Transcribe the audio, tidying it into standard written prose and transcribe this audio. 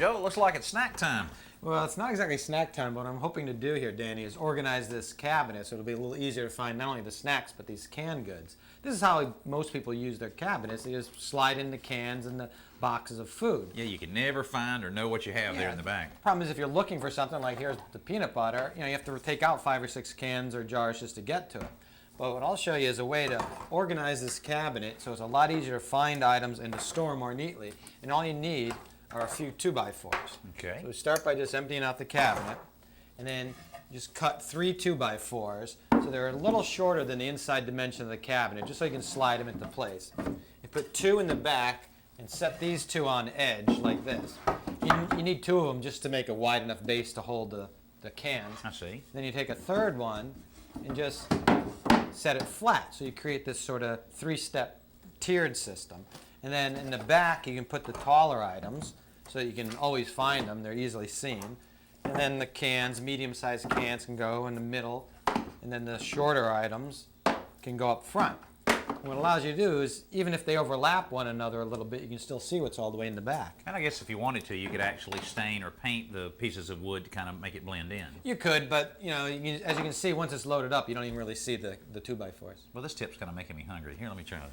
Joe, it looks like it's snack time. Well, it's not exactly snack time, but what I'm hoping to do here, Danny, is organize this cabinet so it'll be a little easier to find not only the snacks, but these canned goods. This is how most people use their cabinets. They just slide in the cans and the boxes of food. Yeah, you can never find or know what you have there in the back. Problem is, if you're looking for something like here's the peanut butter, you have to take out 5 or 6 cans or jars just to get to it. But what I'll show you is a way to organize this cabinet so it's a lot easier to find items and to store more neatly. And all you need are a few 2x4s. Okay. So we start by just emptying out the cabinet, and then just cut 3 2x4s so they're a little shorter than the inside dimension of the cabinet, just so you can slide them into place. You put 2 in the back and set these 2 on edge like this. You need 2 of them just to make a wide enough base to hold the cans. I see. Then you take a third one and just set it flat. So you create this sort of 3-step tiered system. And then in the back you can put the taller items so that you can always find them. They're easily seen. And then the cans, medium-sized cans, can go in the middle. And then the shorter items can go up front. And what it allows you to do is, even if they overlap one another a little bit, you can still see what's all the way in the back. And I guess if you wanted to, you could actually stain or paint the pieces of wood to kind of make it blend in. You could, but as you can see, once it's loaded up, you don't even really see the 2x4s. Well, this tip's kind of making me hungry. Here, let me try it.